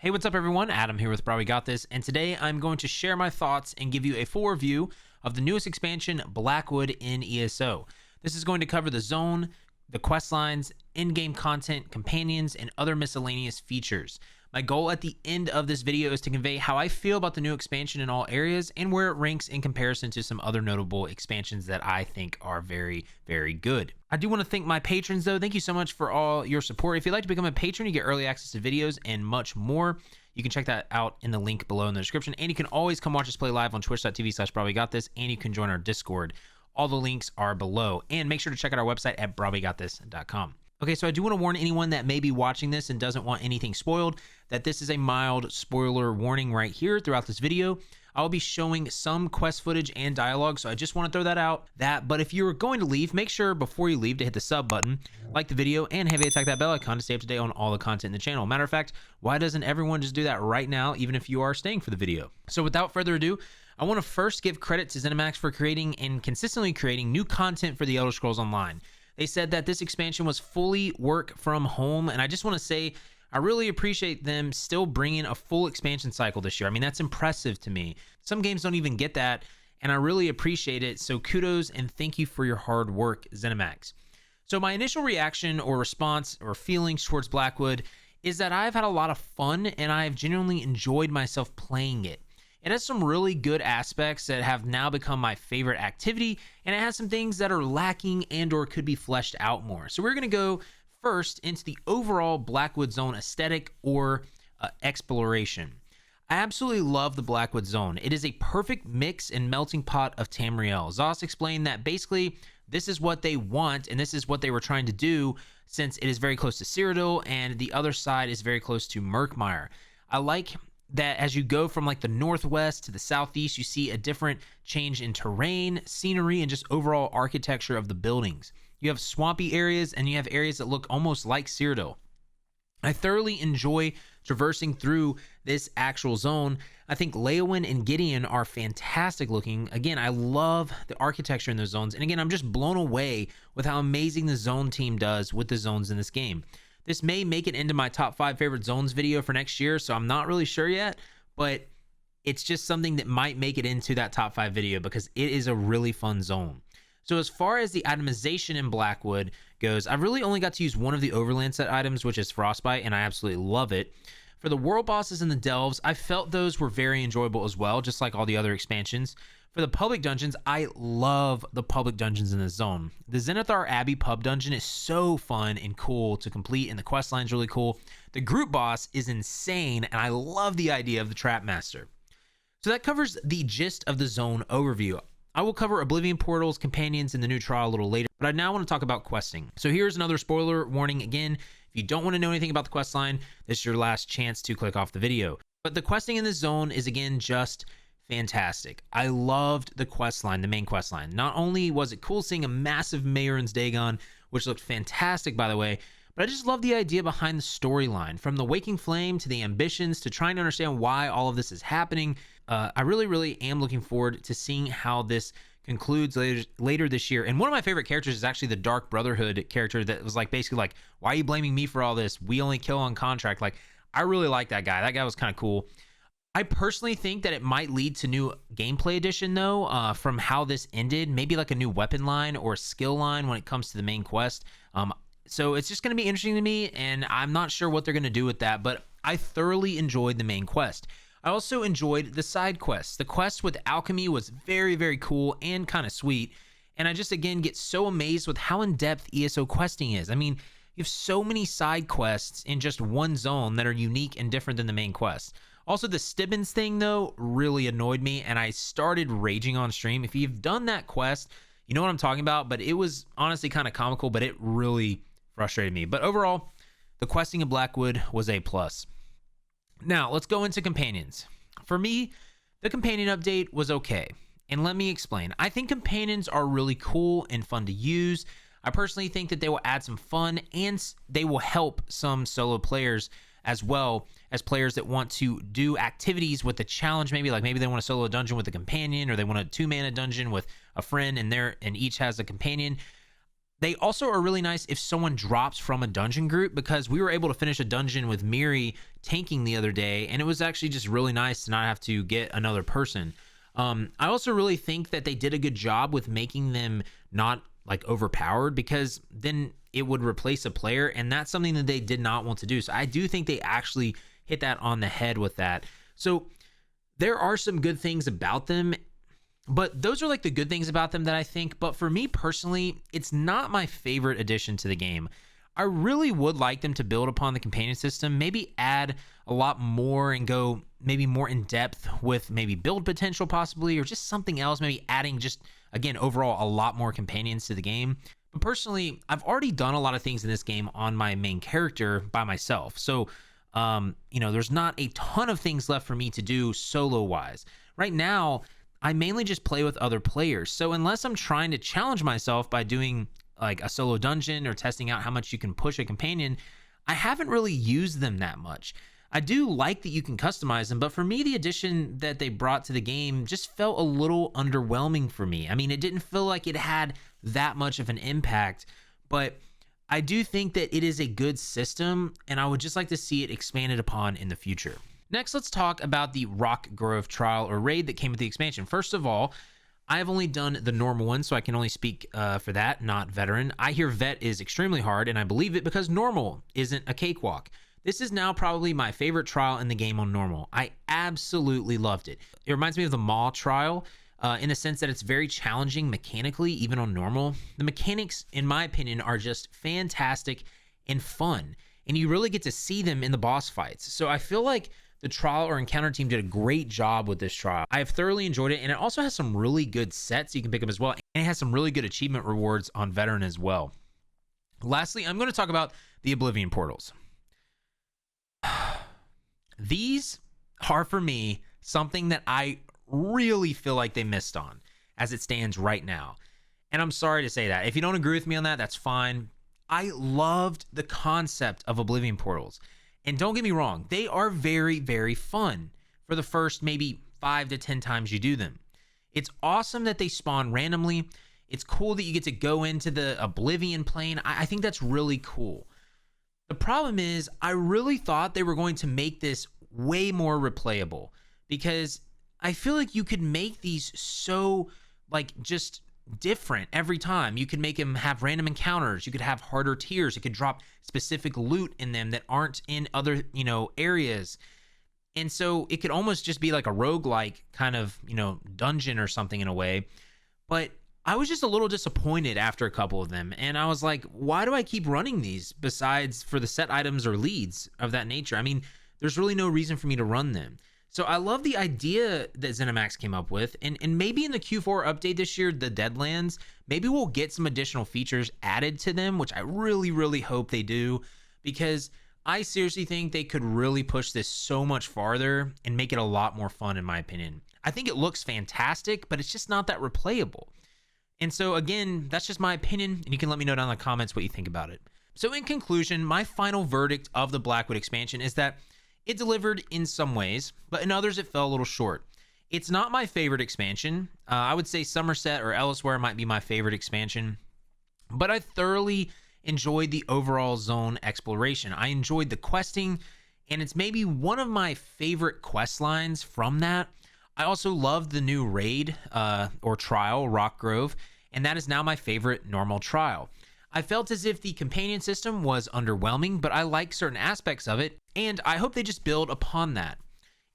Hey, what's up everyone? Adam here with brahwegotthis, and today I'm going to share my thoughts and give you a full review of the newest expansion, Blackwood in ESO. This is going to cover the zone, the quest lines, in-game content, companions, and other miscellaneous features. My goal at the end of this video is to convey how I feel about the new expansion in all areas and where it ranks in comparison to some other notable expansions that I think are very, very good. I do want to thank my patrons though. Thank you so much for all your support. If you'd like to become a patron, you get early access to videos and much more. You can check that out in the link below in the description. And you can always come watch us play live on twitch.tv/brahwegotthis, and you can join our Discord. All the links are below. And make sure to check out our website at brahwegotthis.com. Okay, so I do want to warn anyone that may be watching this and doesn't want anything spoiled that this is a mild spoiler warning right here throughout this video. I'll be showing some quest footage and dialogue, so I just want to throw that out. But if you're going to leave, make sure before you leave to hit the sub button, like the video, and heavy attack that bell icon to stay up to date on all the content in the channel. Matter of fact, why doesn't everyone just do that right now, even if you are staying for the video? So without further ado, I want to first give credit to ZeniMax for creating and consistently creating new content for the Elder Scrolls Online. They said that this expansion was fully work from home, and I just want to say I really appreciate them still bringing a full expansion cycle this year. I mean, that's impressive to me. Some games don't even get that, and I really appreciate it, so kudos and thank you for your hard work, ZeniMax. So my initial reaction or response or feelings towards Blackwood is that I've had a lot of fun, and I've genuinely enjoyed myself playing it. It has some really good aspects that have now become my favorite activity, and it has some things that are lacking and or could be fleshed out more. So we're going to go first into the overall Blackwood Zone aesthetic or exploration. I absolutely love the Blackwood Zone. It is a perfect mix and melting pot of Tamriel. Zos explained that basically this is what they want, and this is what they were trying to do since it is very close to Cyrodiil, and the other side is very close to Murkmire. I like that as you go from like the northwest to the southeast, you see a different change in terrain, scenery, and just overall architecture of the buildings. You have swampy areas and you have areas that look almost like Cyrodiil. I thoroughly enjoy traversing through this actual zone. I think Leowyn and Gideon are fantastic looking. Again, I love the architecture in those zones. And again, I'm just blown away with how amazing the zone team does with the zones in this game. This may make it into my top 5 favorite zones video for next year, so I'm not really sure yet, but it's just something that might make it into that top 5 video because it is a really fun zone. So as far as the itemization in Blackwood goes, I've really only got to use one of the overland set items, which is Frostbite, and I absolutely love it. For the world bosses and the delves, I felt those were very enjoyable as well, just like all the other expansions. For the public dungeons, I love the public dungeons in this zone. The Zenithar Abbey pub dungeon is so fun and cool to complete, and the quest line is really cool. The group boss is insane, and I love the idea of the Trap Master. So that covers the gist of the zone overview. I will cover Oblivion portals, companions, and the new trial a little later, but I now want to talk about questing. So here's another spoiler warning again. If you don't want to know anything about the quest line, this is your last chance to click off the video. But the questing in this zone is again just fantastic. I loved the quest line, the main quest line. Not only was it cool seeing a massive Mayor's Dagon, which looked fantastic by the way, but I just love the idea behind the storyline. From the Waking Flame to the ambitions to trying to understand why all of this is happening. I really am looking forward to seeing how this concludes later this year. And one of my favorite characters is actually the Dark Brotherhood character that was like basically like, why are you blaming me for all this? We only kill on contract. Like, I really like that guy. That guy was kind of cool. I personally think that it might lead to new gameplay addition though, from how this ended, maybe like a new weapon line or skill line when it comes to the main quest. So it's just going to be interesting to me, and I'm not sure what they're going to do with that, but I thoroughly enjoyed the main quest. I also enjoyed the side quests. The quest with alchemy was very, very cool and kind of sweet, and I just again get so amazed with how in-depth ESO questing is. I mean, you have so many side quests in just one zone that are unique and different than the main quest. Also, the Stibbins thing, though, really annoyed me, and I started raging on stream. If you've done that quest, you know what I'm talking about, but it was honestly kind of comical, but it really frustrated me. But overall, the questing of Blackwood was A+. Now, let's go into companions. For me, the companion update was okay, and let me explain. I think companions are really cool and fun to use. I personally think that they will add some fun, and they will help some solo players as well as players that want to do activities with the challenge, maybe they want to solo a dungeon with a companion, or they want a 2-mana dungeon with a friend and each has a companion. They also are really nice if someone drops from a dungeon group, because we were able to finish a dungeon with Miri tanking the other day, and it was actually just really nice to not have to get another person. I also really think that they did a good job with making them not like overpowered, because then it would replace a player, and that's something that they did not want to do. So I do think they actually hit that on the head with that. So there are some good things about them, but those are like the good things about them that I think. But for me personally, it's not my favorite addition to the game. I really would like them to build upon the companion system, maybe add a lot more and go maybe more in depth with maybe build potential possibly, or just something else, maybe adding just, again, overall a lot more companions to the game. But personally, I've already done a lot of things in this game on my main character by myself. So, there's not a ton of things left for me to do solo wise. Right now, I mainly just play with other players. So unless I'm trying to challenge myself by doing like a solo dungeon or testing out how much you can push a companion, I haven't really used them that much. I do like that you can customize them, but for me, the addition that they brought to the game just felt a little underwhelming for me. I mean, it didn't feel like it had that much of an impact, but I do think that it is a good system, and I would just like to see it expanded upon in the future. Next, let's talk about the Rockgrove trial or raid that came with the expansion. First of all, I have only done the normal one, so I can only speak for that, not veteran. I hear vet is extremely hard, and I believe it because normal isn't a cakewalk. This is now probably my favorite trial in the game on normal. I absolutely loved it. It reminds me of the Maw trial in the sense that it's very challenging mechanically, even on normal. The mechanics, in my opinion, are just fantastic and fun, and you really get to see them in the boss fights. So I feel like the trial or encounter team did a great job with this trial. I have thoroughly enjoyed it, and it also has some really good sets you can pick up as well, and it has some really good achievement rewards on veteran as well. Lastly, I'm going to talk about the Oblivion portals. These are, for me, something that I really feel like they missed on as it stands right now. And I'm sorry to say that. If you don't agree with me on that, that's fine. I loved the concept of Oblivion portals. And don't get me wrong, they are very, very fun for the first maybe 5 to 10 times you do them. It's awesome that they spawn randomly. It's cool that you get to go into the Oblivion plane. I think that's really cool. The problem is, I really thought they were going to make this way more replayable, because I feel like you could make these so like just different every time. You could make them have random encounters. You could have harder tiers. You could drop specific loot in them that aren't in other, areas. And so it could almost just be like a roguelike kind of, dungeon or something in a way. But I was just a little disappointed after a couple of them. And I was like, why do I keep running these besides for the set items or leads of that nature? I mean, there's really no reason for me to run them. So I love the idea that ZeniMax came up with, and maybe in the Q4 update this year, the Deadlands, maybe we'll get some additional features added to them, which I really, really hope they do, because I seriously think they could really push this so much farther and make it a lot more fun, in my opinion. I think it looks fantastic, but it's just not that replayable. And so again, that's just my opinion, and you can let me know down in the comments what you think about it. So in conclusion, my final verdict of the Blackwood expansion is that it delivered in some ways, but in others it fell a little short. It's not my favorite expansion. I would say Somerset or Elsewhere might be my favorite expansion, but I thoroughly enjoyed the overall zone exploration. I enjoyed the questing, and it's maybe one of my favorite quest lines from that. I also loved the new raid or trial, Rockgrove, and that is now my favorite normal trial. I felt as if the companion system was underwhelming, but I like certain aspects of it, and I hope they just build upon that.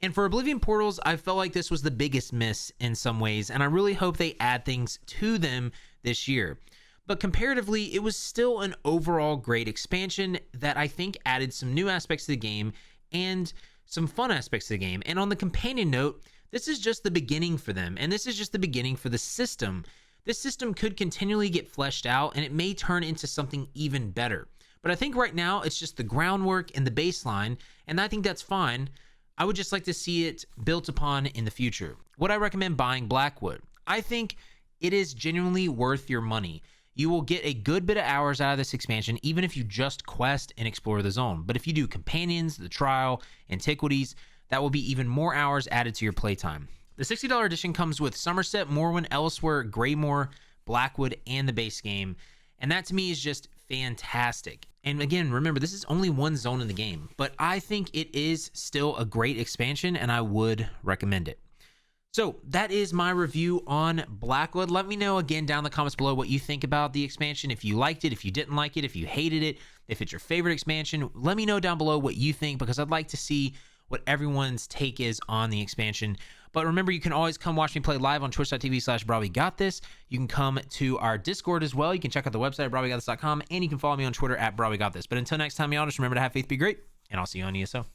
And for Oblivion Portals, I felt like this was the biggest miss in some ways, and I really hope they add things to them this year. But comparatively, it was still an overall great expansion that I think added some new aspects to the game and some fun aspects to the game. And on the companion note, this is just the beginning for them, and this is just the beginning for the system. This system could continually get fleshed out, and it may turn into something even better. But I think right now, it's just the groundwork and the baseline, and I think that's fine. I would just like to see it built upon in the future. Would I recommend buying Blackwood? I think it is genuinely worth your money. You will get a good bit of hours out of this expansion, even if you just quest and explore the zone. But if you do companions, the trial, antiquities, that will be even more hours added to your playtime. The $60 edition comes with Somerset, Morwen, Elsewhere, Greymore, Blackwood, and the base game. And that to me is just fantastic. And again, remember, this is only one zone in the game, but I think it is still a great expansion and I would recommend it. So that is my review on Blackwood. Let me know again down in the comments below what you think about the expansion. If you liked it, if you didn't like it, if you hated it, if it's your favorite expansion, let me know down below what you think, because I'd like to see what everyone's take is on the expansion. But remember, you can always come watch me play live on twitch.tv/brahwegotthis. You can come to our Discord as well. You can check out the website at brahwegotthis.com, and you can follow me on Twitter at brahwegotthis. But until next time, y'all, just remember to have faith, be great, and I'll see you on ESO.